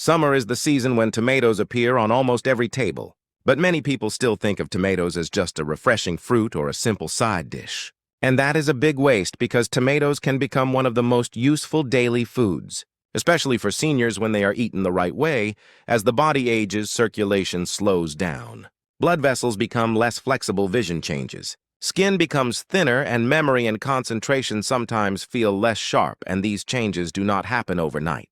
Summer is the season when tomatoes appear on almost every table, but many people still think of tomatoes as just a refreshing fruit or a simple side dish. And that is a big waste because tomatoes can become one of the most useful daily foods, especially for seniors when they are eaten the right way. As the body ages, circulation slows down. Blood vessels become less flexible, vision changes. Skin becomes thinner, and memory and concentration sometimes feel less sharp, and these changes do not happen overnight.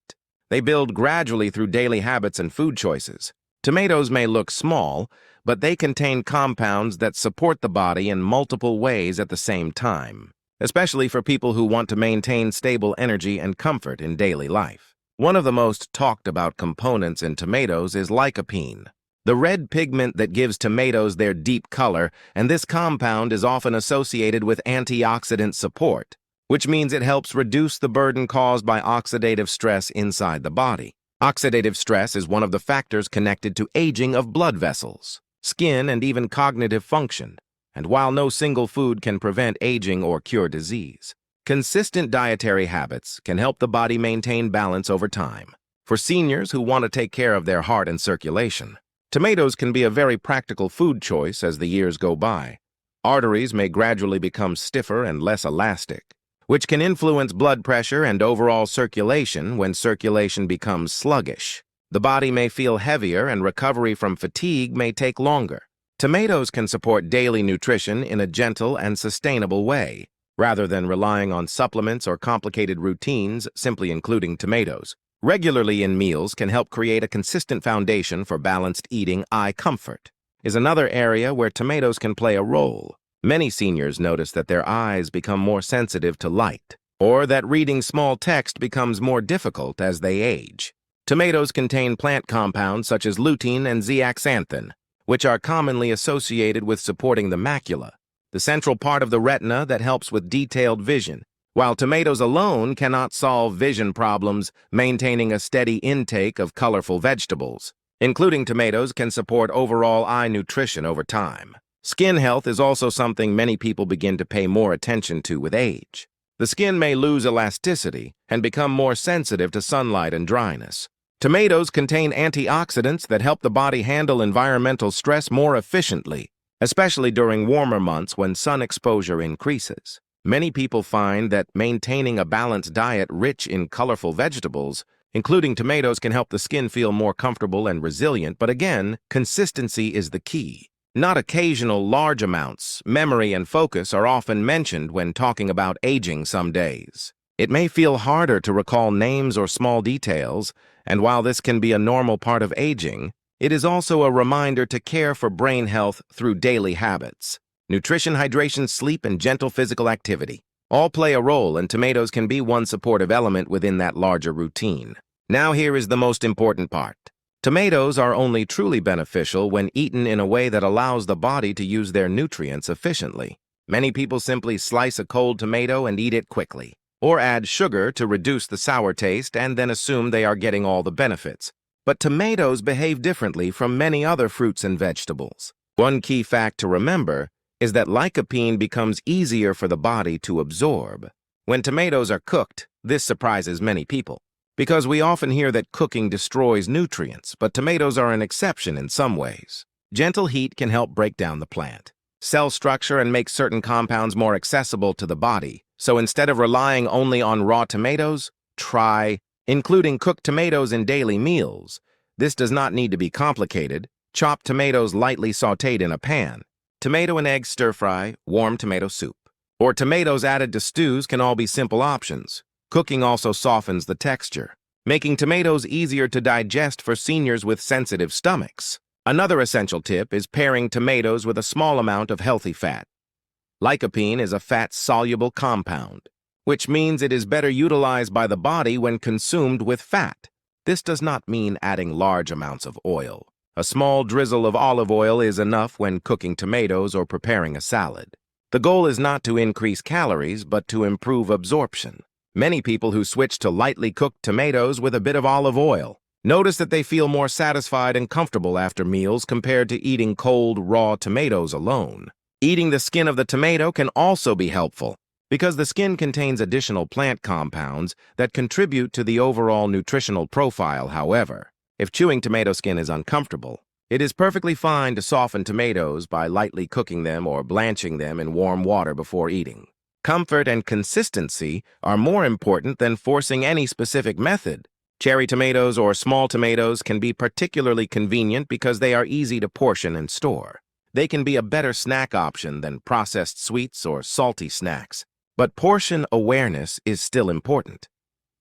They build gradually through daily habits and food choices. Tomatoes may look small, but they contain compounds that support the body in multiple ways at the same time, especially for people who want to maintain stable energy and comfort in daily life. One of the most talked about components in tomatoes is lycopene, the red pigment that gives tomatoes their deep color, and this compound is often associated with antioxidant support, which means it helps reduce the burden caused by oxidative stress inside the body. Oxidative stress is one of the factors connected to aging of blood vessels, skin, and even cognitive function. And while no single food can prevent aging or cure disease, consistent dietary habits can help the body maintain balance over time. For seniors who want to take care of their heart and circulation, tomatoes can be a very practical food choice as the years go by. Arteries may gradually become stiffer and less elastic, which can influence blood pressure and overall circulation. When circulation becomes sluggish, the body may feel heavier and recovery from fatigue may take longer. Tomatoes can support daily nutrition in a gentle and sustainable way, rather than relying on supplements or complicated routines. Simply including tomatoes regularly in meals can help create a consistent foundation for balanced eating. Eye comfort is another area where tomatoes can play a role. Many seniors notice that their eyes become more sensitive to light, or that reading small text becomes more difficult as they age. Tomatoes contain plant compounds such as lutein and zeaxanthin, which are commonly associated with supporting the macula, the central part of the retina that helps with detailed vision. While tomatoes alone cannot solve vision problems, maintaining a steady intake of colorful vegetables, including tomatoes, can support overall eye nutrition over time. Skin health is also something many people begin to pay more attention to with age. The skin may lose elasticity and become more sensitive to sunlight and dryness. Tomatoes contain antioxidants that help the body handle environmental stress more efficiently, especially during warmer months when sun exposure increases. Many people find that maintaining a balanced diet rich in colorful vegetables, including tomatoes, can help the skin feel more comfortable and resilient. But again, consistency is the key, not occasional large amounts. Memory and focus are often mentioned when talking about aging. Some days it may feel harder to recall names or small details, and while this can be a normal part of aging, it is also a reminder to care for brain health through daily habits. Nutrition, hydration, sleep, and gentle physical activity all play a role, and tomatoes can be one supportive element within that larger routine. Now here is the most important part. Tomatoes are only truly beneficial when eaten in a way that allows the body to use their nutrients efficiently. Many people simply slice a cold tomato and eat it quickly, or add sugar to reduce the sour taste and then assume they are getting all the benefits. But tomatoes behave differently from many other fruits and vegetables. One key fact to remember is that lycopene becomes easier for the body to absorb when tomatoes are cooked. This surprises many people, because we often hear that cooking destroys nutrients, but tomatoes are an exception in some ways. Gentle heat can help break down the plant cell structure and make certain compounds more accessible to the body. So instead of relying only on raw tomatoes, try including cooked tomatoes in daily meals. This does not need to be complicated. Chop tomatoes lightly sautéed in a pan. Tomato and egg stir-fry, warm tomato soup, or tomatoes added to stews can all be simple options. Cooking also softens the texture, making tomatoes easier to digest for seniors with sensitive stomachs. Another essential tip is pairing tomatoes with a small amount of healthy fat. Lycopene is a fat-soluble compound, which means it is better utilized by the body when consumed with fat. This does not mean adding large amounts of oil. A small drizzle of olive oil is enough when cooking tomatoes or preparing a salad. The goal is not to increase calories, but to improve absorption. Many people who switch to lightly cooked tomatoes with a bit of olive oil notice that they feel more satisfied and comfortable after meals compared to eating cold, raw tomatoes alone. Eating the skin of the tomato can also be helpful, because the skin contains additional plant compounds that contribute to the overall nutritional profile. However, If chewing tomato skin is uncomfortable, it is perfectly fine to soften tomatoes by lightly cooking them or blanching them in warm water before eating. Comfort and consistency are more important than forcing any specific method. Cherry tomatoes or small tomatoes can be particularly convenient because they are easy to portion and store. They can be a better snack option than processed sweets or salty snacks. But portion awareness is still important.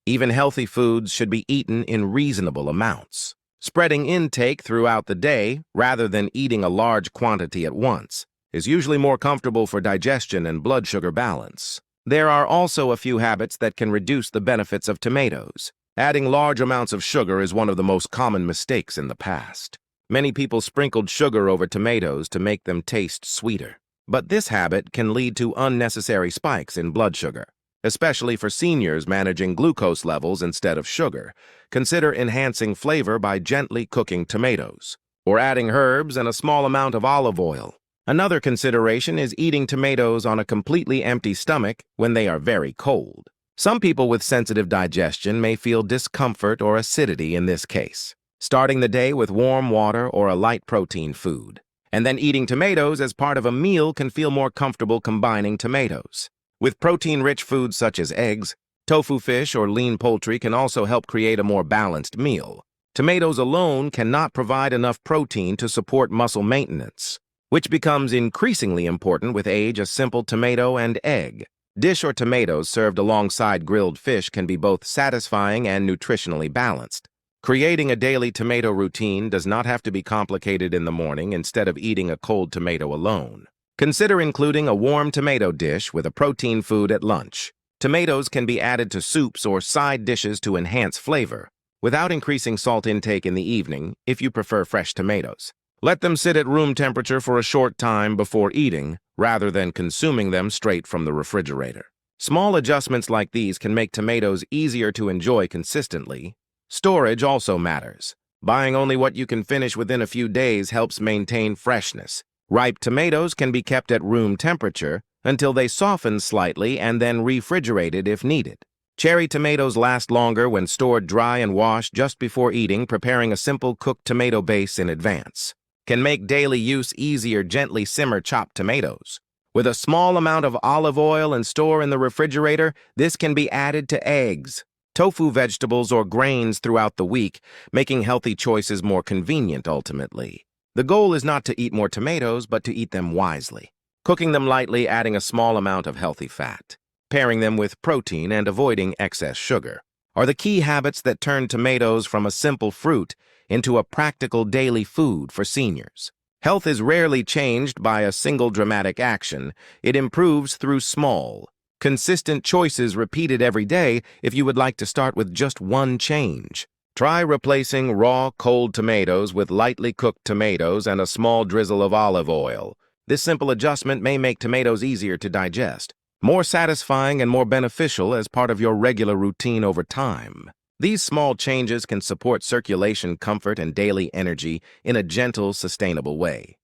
Even healthy foods should be eaten in reasonable amounts. Spreading intake throughout the day, rather than eating a large quantity at once, is usually more comfortable for digestion and blood sugar balance. There are also a few habits that can reduce the benefits of tomatoes. Adding large amounts of sugar is one of the most common mistakes in the past. Many people sprinkled sugar over tomatoes to make them taste sweeter. But this habit can lead to unnecessary spikes in blood sugar. Especially for seniors managing glucose levels instead of sugar, consider enhancing flavor by gently cooking tomatoes, or adding herbs and a small amount of olive oil. Another consideration is eating tomatoes on a completely empty stomach when they are very cold. Some people with sensitive digestion may feel discomfort or acidity in this case. Starting the day with warm water or a light protein food, and then eating tomatoes as part of a meal can feel more comfortable combining tomatoes. With protein-rich foods such as eggs, tofu fish, or lean poultry can also help create a more balanced meal. Tomatoes alone cannot provide enough protein to support muscle maintenance, which becomes increasingly important with age. A simple tomato and egg dish or tomatoes served alongside grilled fish can be both satisfying and nutritionally balanced. Creating a daily tomato routine does not have to be complicated in the morning instead of eating a cold tomato alone. Consider including a warm tomato dish with a protein food at lunch. Tomatoes can be added to soups or side dishes to enhance flavor, without increasing salt intake in the evening if you prefer fresh tomatoes. Let them sit at room temperature for a short time before eating, rather than consuming them straight from the refrigerator. Small adjustments like these can make tomatoes easier to enjoy consistently. Storage also matters. Buying only what you can finish within a few days helps maintain freshness. Ripe tomatoes can be kept at room temperature until they soften slightly and then refrigerated if needed. Cherry tomatoes last longer when stored dry and washed just before eating. Preparing a simple cooked tomato base in advance can make daily use easier. Gently simmer chopped tomatoes with a small amount of olive oil and store in the refrigerator. This can be added to eggs, tofu, vegetables, or grains throughout the week, making healthy choices more convenient ultimately. The goal is not to eat more tomatoes, but to eat them wisely. Cooking them lightly, adding a small amount of healthy fat, pairing them with protein, and avoiding excess sugar are the key habits that turn tomatoes from a simple fruit into a practical daily food for seniors. Health is rarely changed by a single dramatic action. It improves through small, consistent choices repeated every day. If you would like to start with just one change, try replacing raw, cold tomatoes with lightly cooked tomatoes and a small drizzle of olive oil. This simple adjustment may make tomatoes easier to digest, more satisfying, and more beneficial as part of your regular routine over time. These small changes can support circulation, comfort, and daily energy in a gentle, sustainable way.